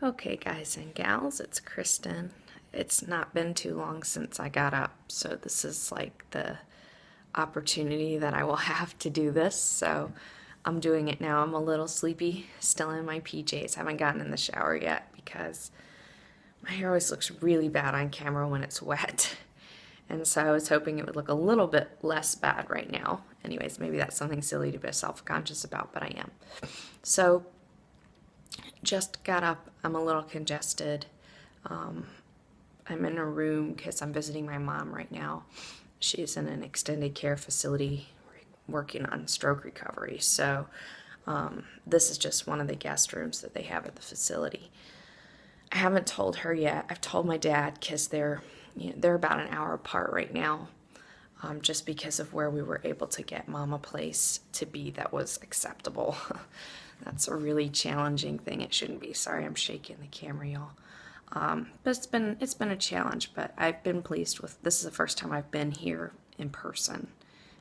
Okay, guys and gals, it's Kristen. It's not been too long since I got up, so this is like the opportunity that I will have to do this. So I'm doing it now. I'm a little sleepy, still in my PJs. Haven't gotten in the shower yet because my hair always looks really bad on camera when it's wet. And so I was hoping it would look a little bit less bad right now. Anyways, maybe that's something silly to be self-conscious about, but I am. So just got up. I'm a little congested. I'm in a room because I'm visiting my mom right now. She's in an extended care facility working on stroke recovery. So this is just one of the guest rooms that they have at the facility. I haven't told her yet. I've told my dad because they're about an hour apart right now, just because of where we were able to get mom a place to be that was acceptable. That's a really challenging thing. It shouldn't be. Sorry, I'm shaking the camera, y'all. But it's been a challenge, but I've been pleased with, this is the first time I've been here in person,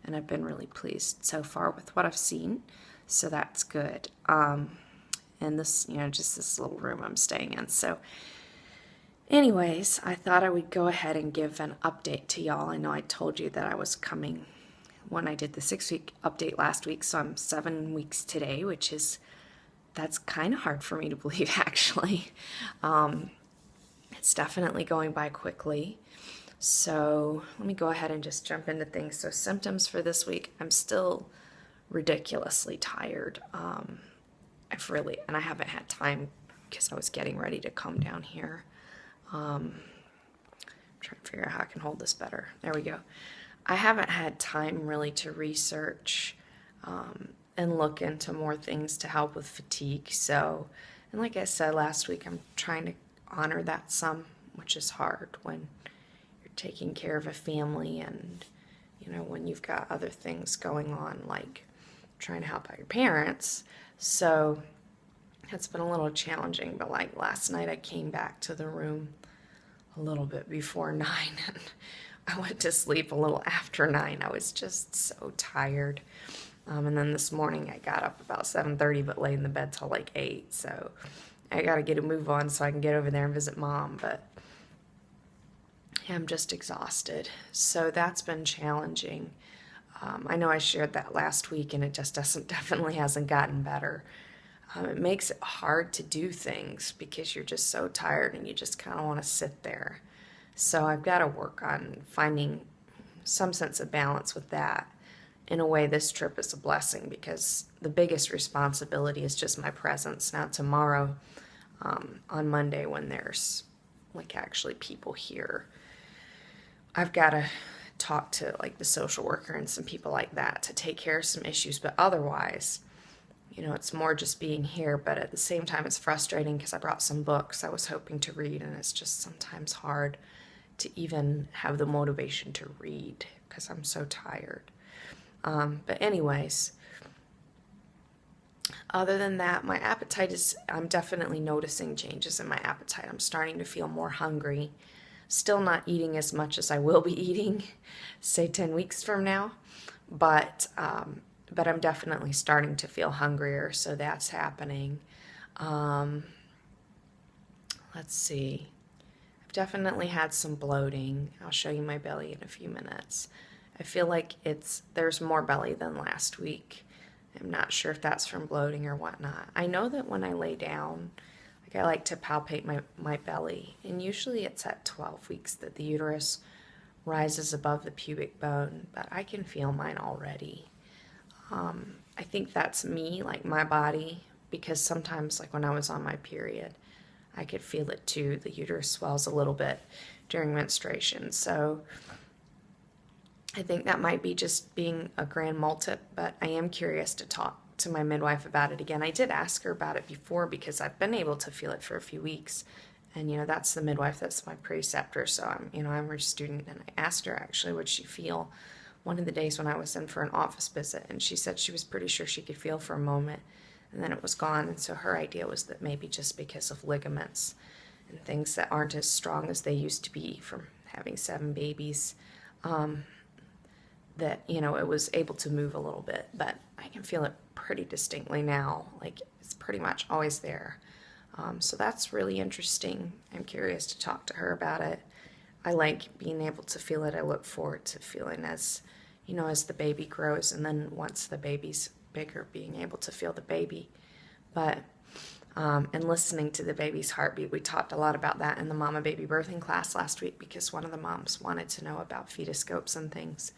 and I've been really pleased so far with what I've seen, so that's good. And this, just this little room I'm staying in. So anyways, I thought I would go ahead and give an update to y'all. I know I told you that I was coming when I did the 6-week update last week, so I'm 7 weeks today, that's kind of hard for me to believe, actually. It's definitely going by quickly. So let me go ahead and just jump into things. So symptoms for this week, I'm still ridiculously tired. And I haven't had time because I was getting ready to come down here. I'm trying to figure out how I can hold this better. There we go. I haven't had time really to research and look into more things to help with fatigue. So, and like I said last week, I'm trying to honor that some, which is hard when you're taking care of a family and, when you've got other things going on, like trying to help out your parents. So it's been a little challenging, but like last night I came back to the room a little bit before 9 and I went to sleep a little after 9. I was just so tired. And then this morning I got up about 7:30 but lay in the bed till like 8. So I got to get a move on so I can get over there and visit mom. But yeah, I'm just exhausted. So that's been challenging. I know I shared that last week and it just definitely hasn't gotten better. It makes it hard to do things because you're just so tired and you just kind of want to sit there. So I've got to work on finding some sense of balance with that. In a way, this trip is a blessing because the biggest responsibility is just my presence. Now tomorrow, on Monday, when there's like actually people here, I've got to talk to like the social worker and some people like that to take care of some issues. But otherwise, it's more just being here, but at the same time it's frustrating because I brought some books I was hoping to read, and it's just sometimes hard to even have the motivation to read because I'm so tired. But anyways, other than that, my appetite I'm definitely noticing changes in my appetite. I'm starting to feel more hungry. Still not eating as much as I will be eating, say 10 weeks from now, but I'm definitely starting to feel hungrier, so that's happening. Let's see. I've definitely had some bloating. I'll show you my belly in a few minutes. I feel like there's more belly than last week. I'm not sure if that's from bloating or whatnot. I know that when I lay down, like I like to palpate my belly, and usually it's at 12 weeks that the uterus rises above the pubic bone, but I can feel mine already. I think that's me, like my body, because sometimes like when I was on my period, I could feel it too. The uterus swells a little bit during menstruation. So I think that might be just being a grand multip, but I am curious to talk to my midwife about it again. I did ask her about it before because I've been able to feel it for a few weeks. And, that's the midwife, that's my preceptor. So I'm her student, and I asked her actually what she feel one of the days when I was in for an office visit, and she said she was pretty sure she could feel for a moment, and then it was gone. And so her idea was that maybe just because of ligaments and things that aren't as strong as they used to be from having 7 babies, that, it was able to move a little bit, but I can feel it pretty distinctly now. Like, it's pretty much always there. So that's really interesting. I'm curious to talk to her about it. I like being able to feel it. I look forward to feeling as, as the baby grows, and then once the baby's bigger, being able to feel the baby. But, and listening to the baby's heartbeat. We talked a lot about that in the mama baby birthing class last week because one of the moms wanted to know about fetoscopes and things.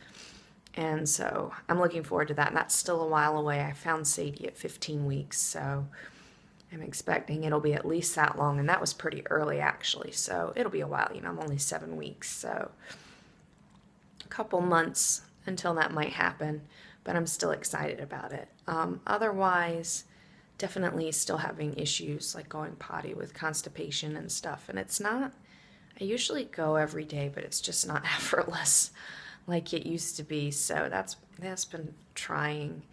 And so I'm looking forward to that. And that's still a while away. I found Sadie at 15 weeks, so I'm expecting it'll be at least that long, and that was pretty early actually, so it'll be a while. I'm only 7 weeks, so a couple months until that might happen, but I'm still excited about it. Otherwise, definitely still having issues like going potty with constipation and stuff, and it's not, I usually go every day, but it's just not effortless like it used to be, so that's been trying.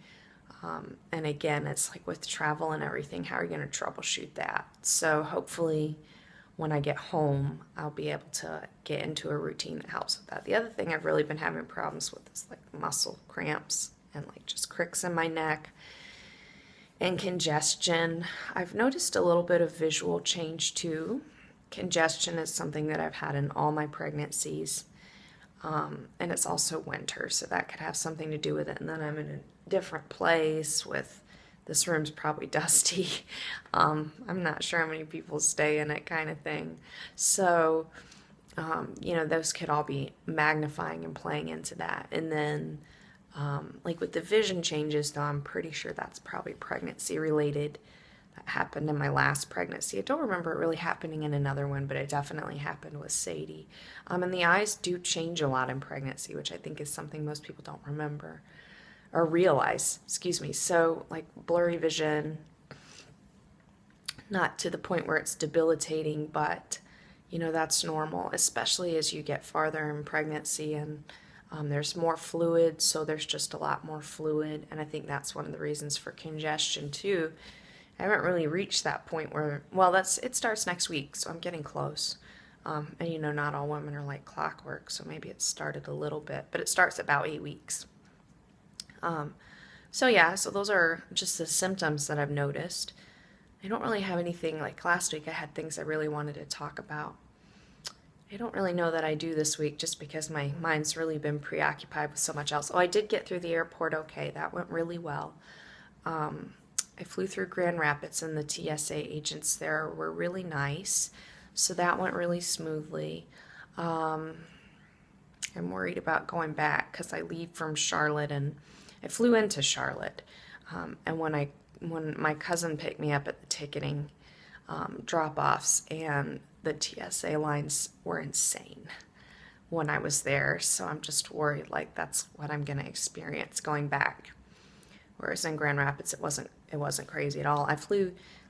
And again, it's like with travel and everything, how are you going to troubleshoot that? So hopefully when I get home, I'll be able to get into a routine that helps with that. The other thing I've really been having problems with is like muscle cramps and like just cricks in my neck and congestion. I've noticed a little bit of visual change too. Congestion is something that I've had in all my pregnancies. And it's also winter, so that could have something to do with it. And then I'm in a different place with, this room's probably dusty. I'm not sure how many people stay in it, kind of thing. So, those could all be magnifying and playing into that. And then, like with the vision changes, though, I'm pretty sure that's probably pregnancy related. That happened in my last pregnancy. I don't remember it really happening in another one, but it definitely happened with Sadie. And the eyes do change a lot in pregnancy, which I think is something most people don't remember or realize, excuse me. So like blurry vision, not to the point where it's debilitating, but that's normal, especially as you get farther in pregnancy and there's more fluid, so there's just a lot more fluid, and I think that's one of the reasons for congestion too. I haven't really reached that point where, well, it starts next week, so I'm getting close. And not all women are like clockwork, so maybe it started a little bit, but it starts about 8 weeks. So those are just the symptoms that I've noticed. I don't really have anything like last week. I had things I really wanted to talk about. I don't really know that I do this week just because my mind's really been preoccupied with so much else. Oh, I did get through the airport okay. That went really well. I flew through Grand Rapids, and the TSA agents there were really nice, so that went really smoothly. I'm worried about going back because I leave from Charlotte, and I flew into Charlotte, and when my cousin picked me up at the ticketing drop-offs, and the TSA lines were insane when I was there, so I'm just worried like that's what I'm going to experience going back. Whereas in Grand Rapids, it wasn't crazy at all.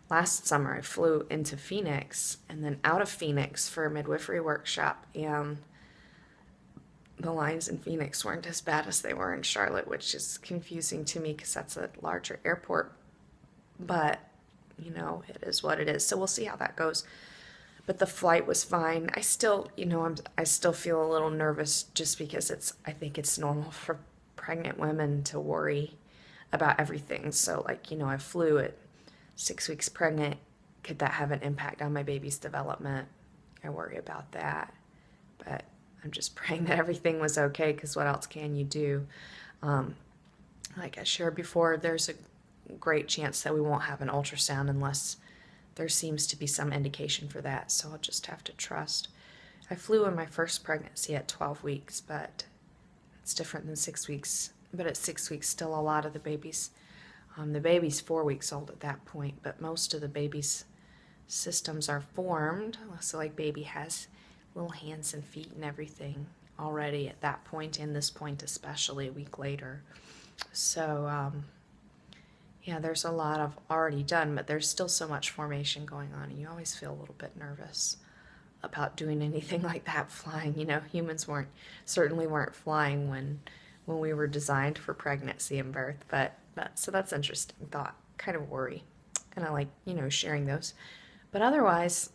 Last summer, I flew into Phoenix and then out of Phoenix for a midwifery workshop, and the lines in Phoenix weren't as bad as they were in Charlotte, which is confusing to me because that's a larger airport. But, it is what it is. So we'll see how that goes. But the flight was fine. I still, I still feel a little nervous just because I think it's normal for pregnant women to worry about everything. So I flew at 6 weeks pregnant. Could that have an impact on my baby's development? I worry about that. But I'm just praying that everything was okay, because what else can you do? Like I shared before, there's a great chance that we won't have an ultrasound unless there seems to be some indication for that. So I'll just have to trust. I flew in my first pregnancy at 12 weeks, but it's different than 6 weeks. But at 6 weeks, still a lot of the baby's 4 weeks old at that point, but most of the baby's systems are formed. So like baby has little hands and feet and everything already at that point, and this point especially a week later. So there's a lot of already done, but there's still so much formation going on, and you always feel a little bit nervous about doing anything like that, flying. Humans certainly weren't flying when we were designed for pregnancy and birth, so that's interesting thought, kind of worry, and I like, sharing those. But otherwise,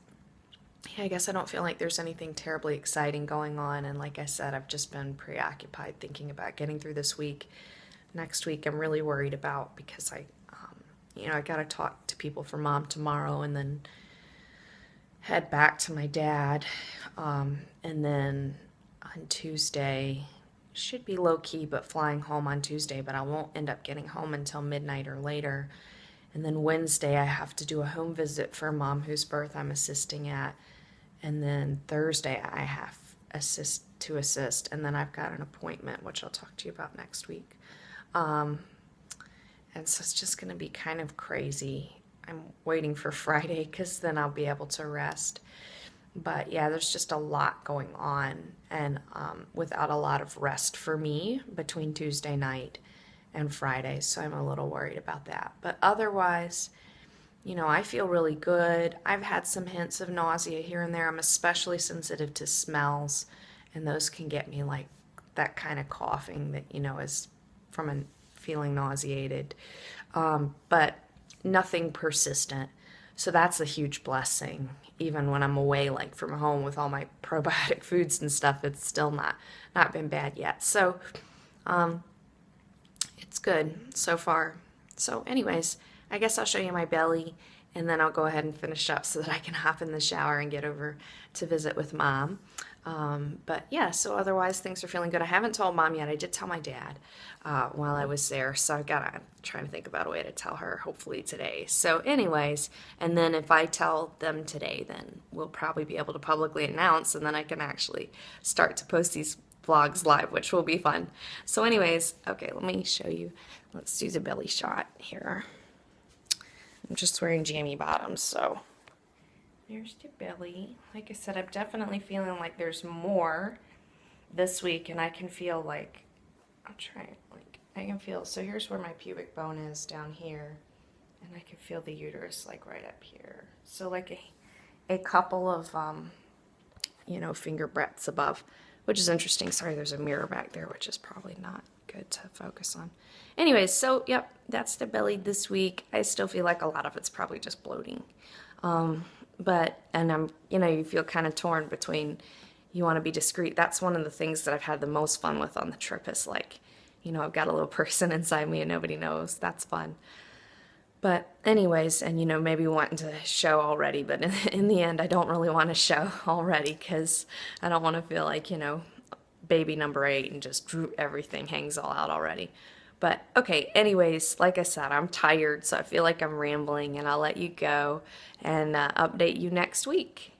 I guess I don't feel like there's anything terribly exciting going on, and like I said, I've just been preoccupied thinking about getting through this week. Next week, I'm really worried about because I got to talk to people for Mom tomorrow, and then head back to my dad. And then on Tuesday, should be low key, but flying home on Tuesday, but I won't end up getting home until midnight or later. And then Wednesday, I have to do a home visit for mom whose birth I'm assisting at. And then Thursday, I have to assist. And then I've got an appointment, which I'll talk to you about next week. And so it's just going to be kind of crazy. I'm waiting for Friday because then I'll be able to rest. But yeah, there's just a lot going on, and without a lot of rest for me between Tuesday night and Friday, so I'm a little worried about that. But otherwise, I feel really good. I've had some hints of nausea here and there. I'm especially sensitive to smells, and those can get me like that kind of coughing that, is from a feeling nauseated. But nothing persistent. So that's a huge blessing. Even when I'm away, like from home with all my probiotic foods and stuff, it's still not been bad yet. So it's good so far. So anyways, I guess I'll show you my belly, and then I'll go ahead and finish up so that I can hop in the shower and get over to visit with mom. But yeah, so otherwise things are feeling good. I haven't told mom yet. I did tell my dad while I was there, so I've got to try to think about a way to tell her, hopefully today. So anyways, and then if I tell them today, then we'll probably be able to publicly announce, and then I can actually start to post these vlogs live, which will be fun. So anyways, okay, let me show you. Let's do the belly shot here. I'm just wearing jammy bottoms, so there's the belly. Like I said, I'm definitely feeling like there's more this week, and I can feel like, I can feel, so here's where my pubic bone is down here, and I can feel the uterus like right up here. So like a couple of, finger breadths above, which is interesting. Sorry, there's a mirror back there, which is probably not good to focus on. Anyways, so yep, that's the belly this week. I still feel like a lot of it's probably just bloating. But I'm, you feel kind of torn between, you want to be discreet. That's one of the things that I've had the most fun with on the trip is like, I've got a little person inside me and nobody knows. That's fun. But anyways, and maybe wanting to show already, but in the end, I don't really want to show already because I don't want to feel like, baby number 8 and just everything hangs all out already. But okay, anyways, like I said, I'm tired, so I feel like I'm rambling, and I'll let you go and update you next week.